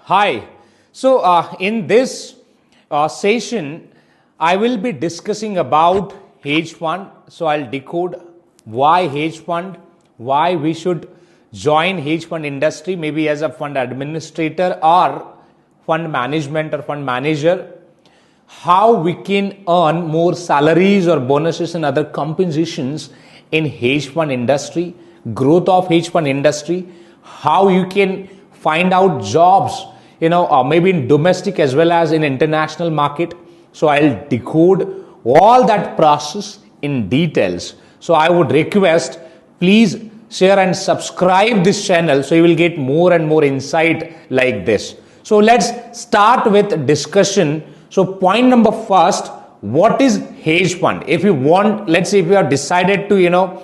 Hi. So, in this session, I will be discussing about hedge fund. So, I'll decode why hedge fund, why we should join hedge fund industry, maybe as a fund administrator or fund management or fund manager, how we can earn more salaries or bonuses and other compensations in hedge fund industry, growth of hedge fund industry, how you can find out jobs, maybe in domestic as well as in international market. So I'll decode all that process in details. So I would request, please share and subscribe this channel so you will get more and more insight like this. So let's start with discussion. So point number first, what is hedge fund? If you want, let's say if you have decided to,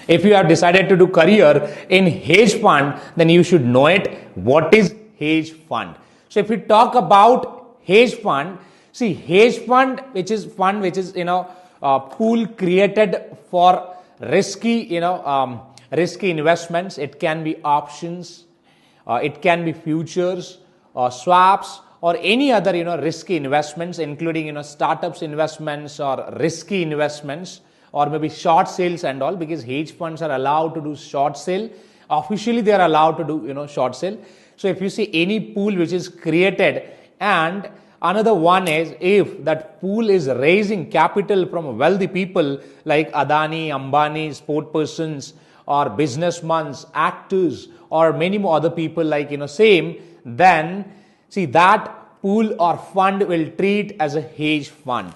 if you have decided to do career in hedge fund, then you should know it. What is hedge fund? So if we talk about hedge fund, see hedge fund, which is pool created for risky, risky investments. It can be options, it can be futures, swaps, or any other risky investments, including startups investments or risky investments, or maybe short sales and all, because hedge funds are allowed to do short sale. Officially they are allowed to do short sale. So if you see any pool which is created, and another one is if that pool is raising capital from wealthy people like Adani, Ambani, sport persons, or businessmen, actors, or many more other people like same, then see that pool or fund will treat as a hedge fund.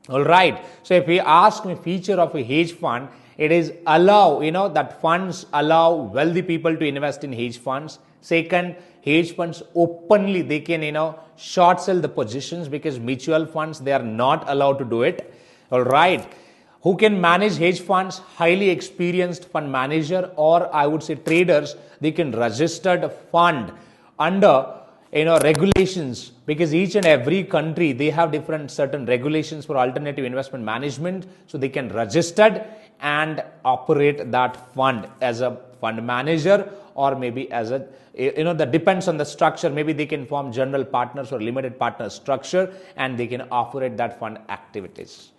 All right. So if we ask me feature of a hedge fund, it is allow, that funds allow wealthy people to invest in hedge funds. Second, hedge funds openly, they can, short sell the positions, because mutual funds, they are not allowed to do it. All right. Who can manage hedge funds? Highly experienced fund manager, or I would say traders. They can registered fund under regulations, because each and every country, they have different certain regulations for alternative investment management. So they can registered and operate that fund as a fund manager, or maybe as a, that depends on the structure. Maybe they can form general partners or limited partner structure, and they can operate that fund activities.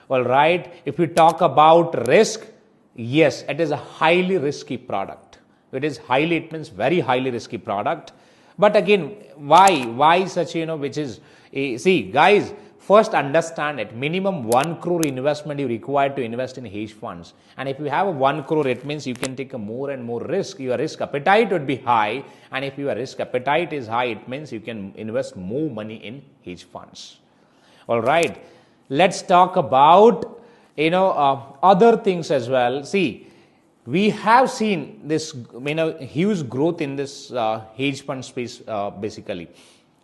All right. If we talk about risk, yes, it is a highly risky product. It means very highly risky product. But again, why such, which is, see guys, first understand it. Minimum 1 crore investment you require to invest in hedge funds. And if you have a 1 crore, it means you can take a more and more risk. Your risk appetite would be high. And if your risk appetite is high, it means you can invest more money in hedge funds. All right. Let's talk about, other things as well. See, we have seen this huge growth in this hedge fund space basically,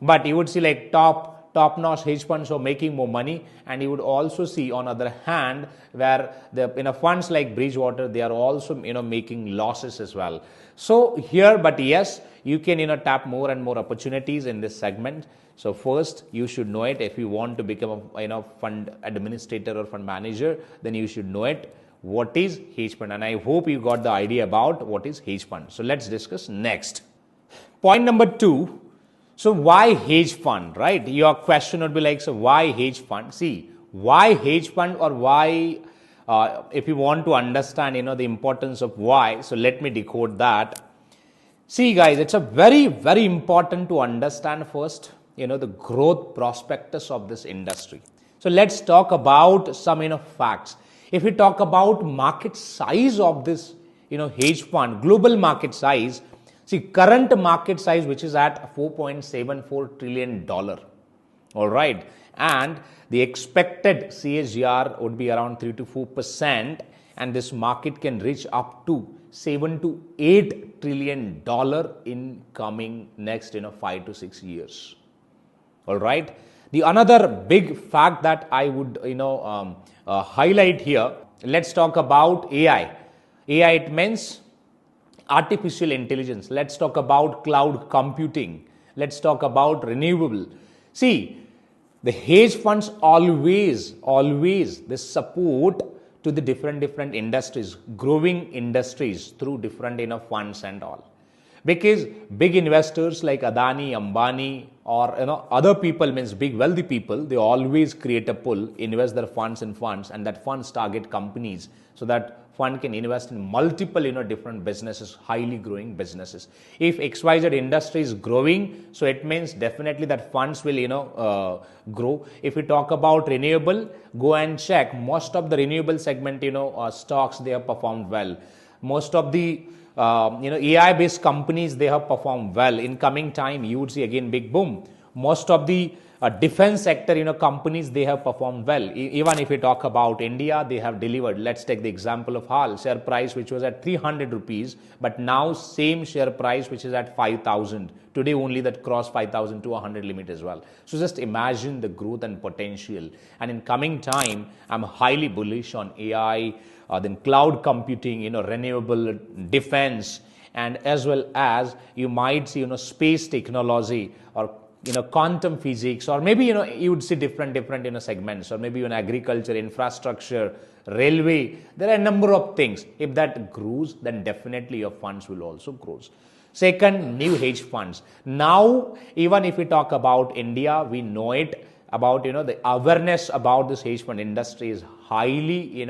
but you would see like top-notch hedge funds are making more money, and you would also see on other hand where the funds like Bridgewater, they are also making losses as well. So here, but yes, you can tap more and more opportunities in this segment. So first you should know it. If you want to become a fund administrator or fund manager, then you should know it. What is hedge fund? And I hope you got the idea about what is hedge fund. So let's discuss next. Point number 2. So why hedge fund, right? Your question would be like, so why hedge fund? See, why hedge fund, or why, if you want to understand, the importance of why. So let me decode that. See guys, it's a very, very important to understand first, the growth prospectus of this industry. So let's talk about some, facts. If we talk about market size of this, hedge fund, global market size, see current market size, which is at $4.74 trillion. All right. And the expected CAGR would be around 3 to 4%. And this market can reach up to $7 to $8 trillion in coming next, 5 to 6 years. All right. The another big fact that I would, highlight here, let's talk about AI. AI, it means artificial intelligence. Let's talk about cloud computing. Let's talk about renewable. See, the hedge funds always they support to the different industries, growing industries through different funds and all. because big investors like Adani, Ambani, or other people, means big wealthy people, they always create a pool, invest their funds in funds, and that funds target companies, so that fund can invest in multiple different businesses, highly growing businesses. If XYZ industry is growing, so it means definitely that funds will grow. If we talk about renewable, go and check most of the renewable segment stocks, they have performed well. Most of the AI based companies, they have performed well. In coming time, you would see again big boom. Most of the defense sector companies, they have performed well. Even if we talk about India, they have delivered. Let's take the example of HAL share price, which was at 300 rupees, but now same share price which is at 5,000 today, only that crossed 5,200 limit as well. So just imagine the growth and potential. And in coming time, I'm highly bullish on AI, then cloud computing, renewable, defense, and as well as you might see space technology, or quantum physics, or maybe you would see different segments, or maybe agriculture, infrastructure, railway. There are a number of things. If that grows, then definitely your funds will also grow. Second, new hedge funds. Now, even if we talk about India, we know it about the awareness about this hedge fund industry is highly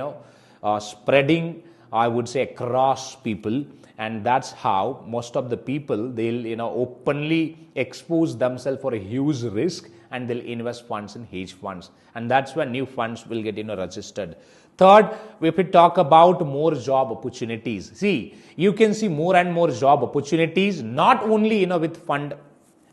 spreading, I would say, across people. And that's how most of the people, they'll openly expose themselves for a huge risk, and they'll invest funds in hedge funds, and that's when new funds will get registered. Third, if we talk about more job opportunities, see, you can see more and more job opportunities, not only with fund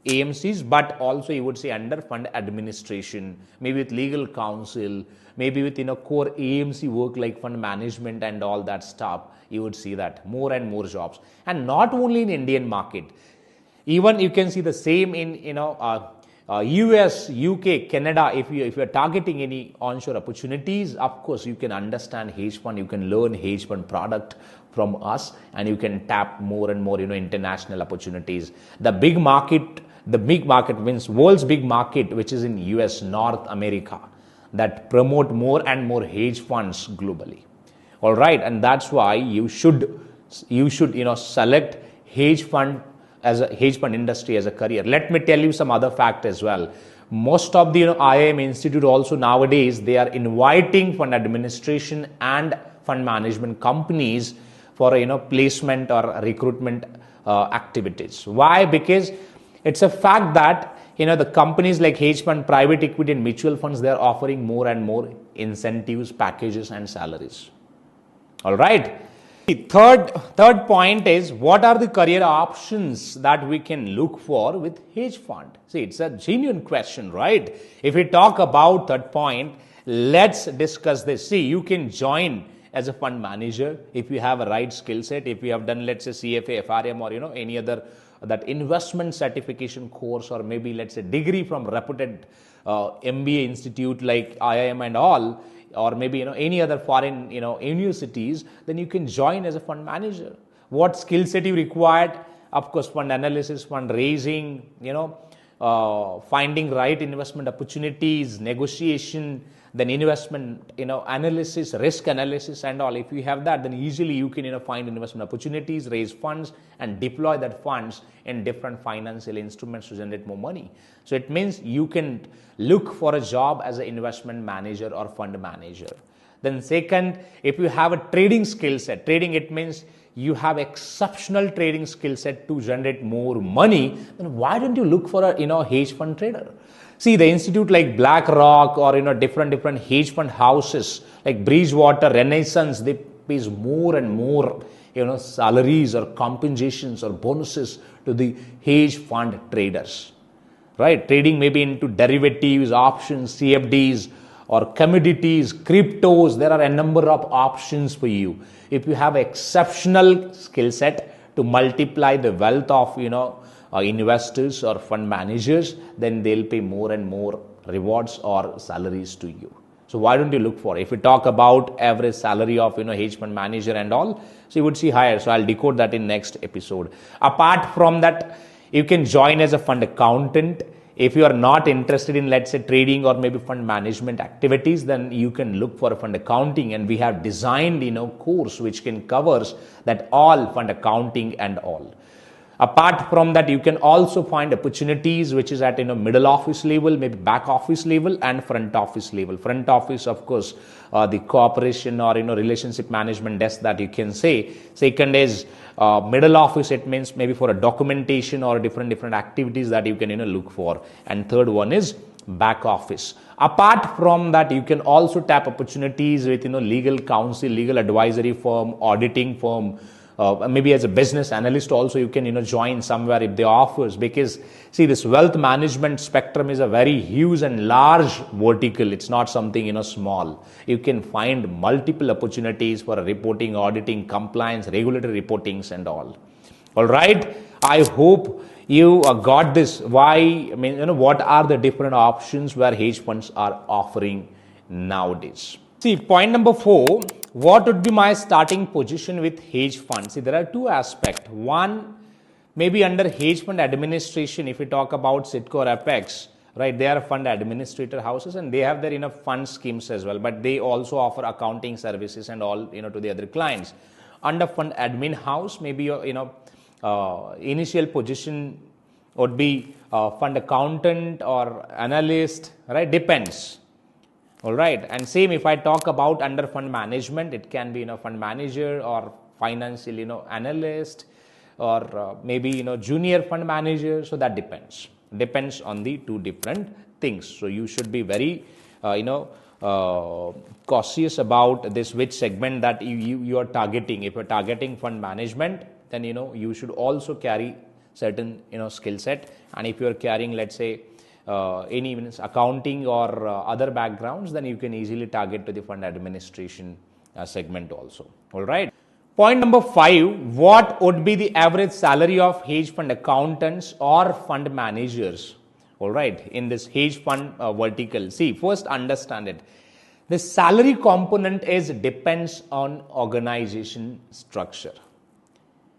AMCs, but also you would say under fund administration, maybe with legal counsel, maybe with core AMC work like fund management and all that stuff. You would see that more and more jobs, and not only in Indian market, even you can see the same in US, UK, Canada. If you are targeting any onshore opportunities, of course you can understand hedge fund, you can learn hedge fund product from us, and you can tap more and more international opportunities. The big market means world's big market, which is in US, North America, that promote more and more hedge funds globally. All right, and that's why you should select hedge fund as a hedge fund industry as a career. Let me tell you some other fact as well. Most of the IIM institute also nowadays, they are inviting fund administration and fund management companies for placement or recruitment activities. Why? Because it's a fact that the companies like hedge fund, private equity, and mutual funds, they are offering more and more incentives, packages, and salaries. All right. The third point is, what are the career options that we can look for with hedge fund? See, it's a genuine question, right? If we talk about third point, let's discuss this. See, you can join as a fund manager if you have a right skill set, if you have done, let's say, CFA, FRM, or any other that investment certification course, or maybe let's say degree from reputed MBA institute like IIM and all, or maybe any other foreign universities, then you can join as a fund manager. What skill set you required? Of course, fund analysis, fund raising, finding right investment opportunities, negotiation, then investment analysis, risk analysis, and all. If you have that, then easily you can find investment opportunities, raise funds, and deploy that funds in different financial instruments to generate more money. So it means you can look for a job as an investment manager or fund manager. Then second, if you have a trading skill set, trading, it means you have exceptional trading skill set to generate more money, then why don't you look for a hedge fund trader? See, the institute like BlackRock, or different hedge fund houses like Bridgewater, Renaissance, they pays more and more salaries or compensations or bonuses to the hedge fund traders, right? Trading maybe into derivatives, options, CFDs, or commodities, cryptos. There are a number of options for you. If you have exceptional skill set to multiply the wealth of investors or fund managers, then they'll pay more and more rewards or salaries to you. So why don't you look for, if we talk about average salary of hedge fund manager and all, so you would see higher. So I'll decode that in next episode. Apart from that, you can join as a fund accountant. If you are not interested in, let's say, trading or maybe fund management activities, then you can look for a fund accounting, and we have designed course which can covers that all fund accounting and all. Apart from that, you can also find opportunities which is at middle office level, maybe back office level, and front office level. Front office, of course, the cooperation or relationship management desk that you can say. Second is middle office. It means maybe for a documentation or different activities that you can look for. And third one is back office. Apart from that, you can also tap opportunities with legal counsel, legal advisory firm, auditing firm. Maybe as a business analyst also you can join somewhere if they offers, because see, this wealth management spectrum is a very huge and large vertical. It's not something small. You can find multiple opportunities for reporting, auditing, compliance, regulatory reportings and all right. I hope you got this. Why, what are the different options where hedge funds are offering nowadays? See, point number 4, what would be my starting position with hedge funds? See, there are two aspects. One, maybe under hedge fund administration, if we talk about Citco or Apex, right, they are fund administrator houses and they have their fund schemes as well, but they also offer accounting services and all to the other clients. Under fund admin house, maybe your initial position would be fund accountant or analyst, right? Depends. All right. And same if I talk about under fund management, it can be fund manager or financial analyst or maybe junior fund manager. So that depends on the two different things. So you should be very cautious about this, which segment that you are targeting. If you're targeting fund management, then you should also carry certain skill set. And if you're carrying, let's say, any accounting or other backgrounds, then you can easily target to the fund administration segment also. All right. Point number 5, what would be the average salary of hedge fund accountants or fund managers? All right, in this hedge fund vertical. See, first understand it. The salary component depends on organization structure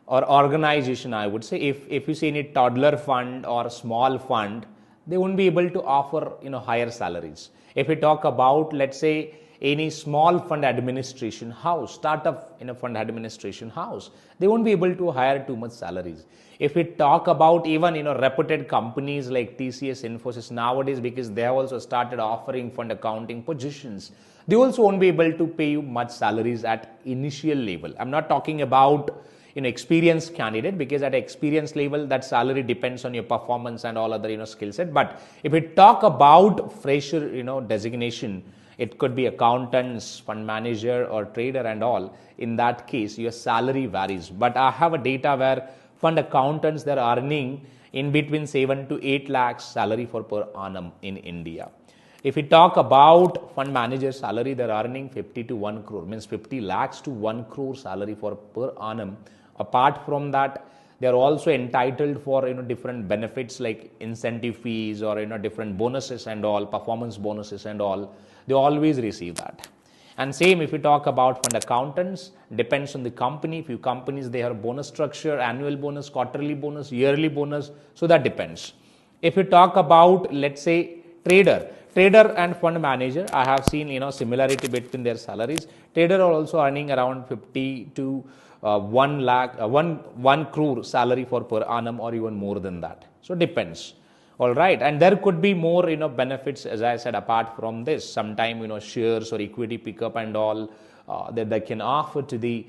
or organization, I would say. If you see any toddler fund or small fund, they won't be able to offer higher salaries. If we talk about, let's say, any small fund administration house, startup fund administration house, they won't be able to hire too much salaries. If we talk about even reputed companies like TCS, Infosys nowadays, because they have also started offering fund accounting positions, they also won't be able to pay you much salaries at initial level. I'm not talking about experienced candidate, because at experience level that salary depends on your performance and all other skill set. But if we talk about fresher designation, it could be accountants, fund manager or trader and all. In that case, your salary varies. But I have a data where fund accountants, they're earning in between 7 to 8 lakhs salary for per annum in India. If we talk about fund manager salary, they're earning 50 to 1 crore, means 50 lakhs to 1 crore salary for per annum. Apart from that, they are also entitled for different benefits like incentive fees or different bonuses and all, performance bonuses and all. They always receive that. And same if we talk about fund accountants, depends on the company. Few companies, they have bonus structure, annual bonus, quarterly bonus, yearly bonus. So that depends. If we talk about, let's say, trader and fund manager, I have seen similarity between their salaries. Trader are also earning around 50 to 1 crore salary for per annum or even more than that. So depends. All right. And there could be more benefits, as I said, apart from this. Sometime shares or equity pickup and all that they can offer to the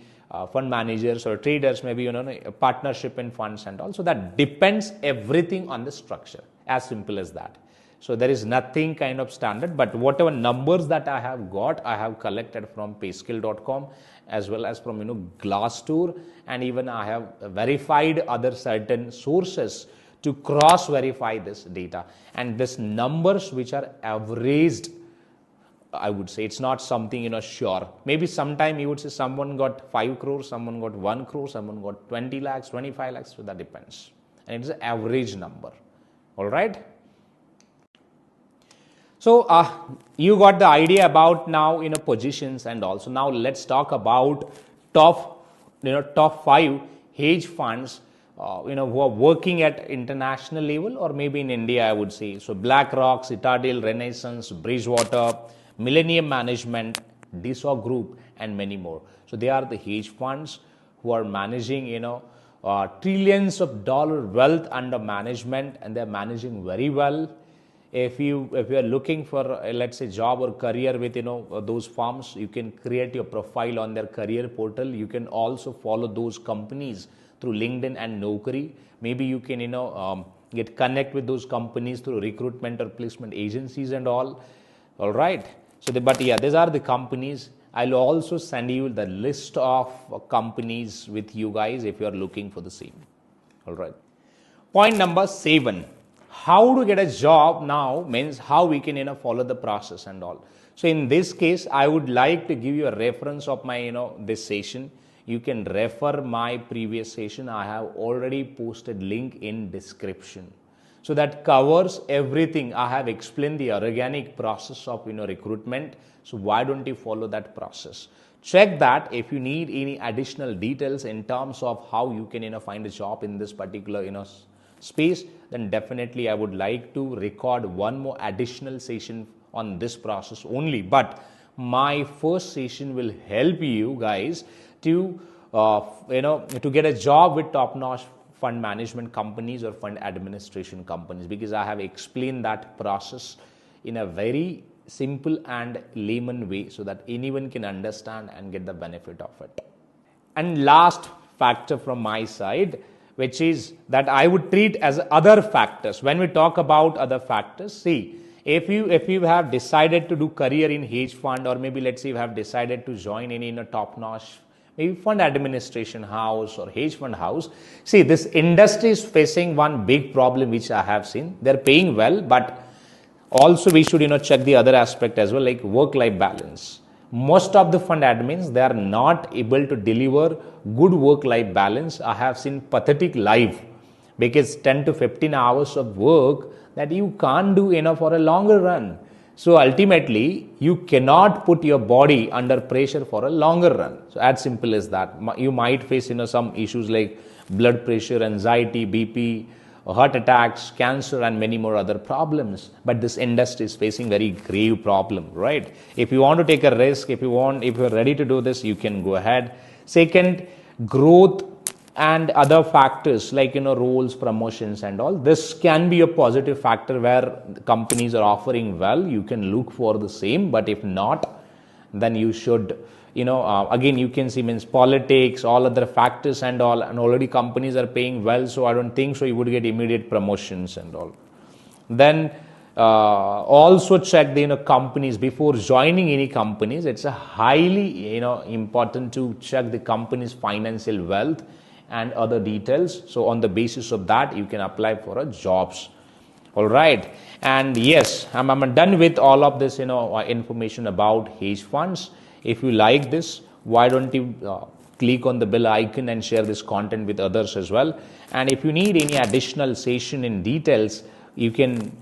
fund managers or traders, maybe a partnership in funds and all. So that depends everything on the structure. As simple as that. So there is nothing kind of standard, but whatever numbers that I have got, I have collected from payscale.com as well as from Glassdoor, and even I have verified other certain sources to cross verify this data. And this numbers which are averaged, I would say it's not something sure. Maybe sometime you would say someone got 5 crores, someone got 1 crore, someone got 20 lakhs, 25 lakhs. So that depends, and it's an average number. All right. So you got the idea about now positions and also. Now let's talk about top 5 hedge funds who are working at international level or maybe in India, I would say. So BlackRock, Citadel, Renaissance, Bridgewater, Millennium Management, Dassault Group and many more. So they are the hedge funds who are managing trillions of dollar wealth under management, and they're managing very well. If you are looking for let's say job or career with those firms, you can create your profile on their career portal. You can also follow those companies through LinkedIn and Naukri. Maybe you can get connect with those companies through recruitment or placement agencies and all right. So but yeah, these are the companies. I'll also send you the list of companies with you guys if you are looking for the same. All right. Point number 7, how to get a job now means how we can follow the process and all. So in this case, I would like to give you a reference of my this session. You can refer my previous session. I have already posted link in description. So that covers everything. I have explained the organic process of recruitment. So why don't you follow that process? Check that. If you need any additional details in terms of how you can find a job in this particular space, then definitely I would like to record one more additional session on this process only. But my first session will help you guys to to get a job with top-notch fund management companies or fund administration companies, because I have explained that process in a very simple and layman way so that anyone can understand and get the benefit of it. And last factor from my side, which is that I would treat as other factors. When we talk about other factors, see, if you have decided to do career in hedge fund, or maybe let's say you have decided to join any top-notch maybe fund administration house or hedge fund house, see, this industry is facing one big problem which I have seen. They're paying well, but also we should check the other aspect as well, like work-life balance. Most of the fund admins, they are not able to deliver good work-life balance. I have seen pathetic life, because 10 to 15 hours of work that you can't do for a longer run. So ultimately, you cannot put your body under pressure for a longer run. So as simple as that. You might face some issues like blood pressure, anxiety, BP, heart attacks, cancer, and many more other problems. But this industry is facing very grave problem, right? If you want to take a risk, if you're ready to do this, you can go ahead. Second, growth and other factors like roles, promotions and all. This can be a positive factor where companies are offering well. You can look for the same, but if not, then you should again you can see means politics, all other factors and all, and already companies are paying well, so I don't think so you would get immediate promotions and all. Then also check the companies before joining any companies. It's a highly important to check the company's financial wealth and other details. So on the basis of that, you can apply for a jobs. All right. And yes, I'm done with all of this information about hedge funds. If you like this, why don't you click on the bell icon and share this content with others as well. And if you need any additional session in details, you can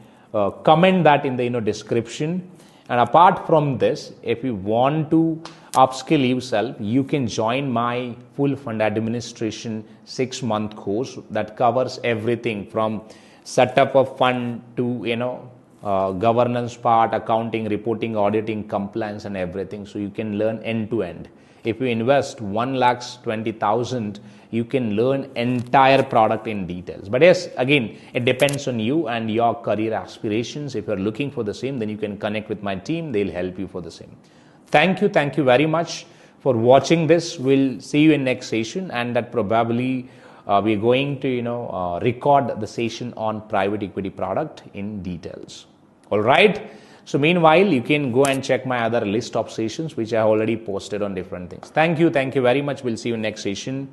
comment that in the description. And apart from this, if you want to upskill yourself, you can join my full fund administration 6-month course that covers everything from setup of fund to governance part, accounting, reporting, auditing, compliance and everything. So you can learn end to end. If you invest 1,20,000, you can learn entire product in details. But yes, again, it depends on you and your career aspirations. If you're looking for the same, then you can connect with my team. They'll help you for the same. Thank you very much for watching this. We'll see you in next session, and that probably we're going to record the session on private equity product in details. All right. So meanwhile, you can go and check my other list of sessions which I have already posted on different things. Thank you very much. We'll see you in next session.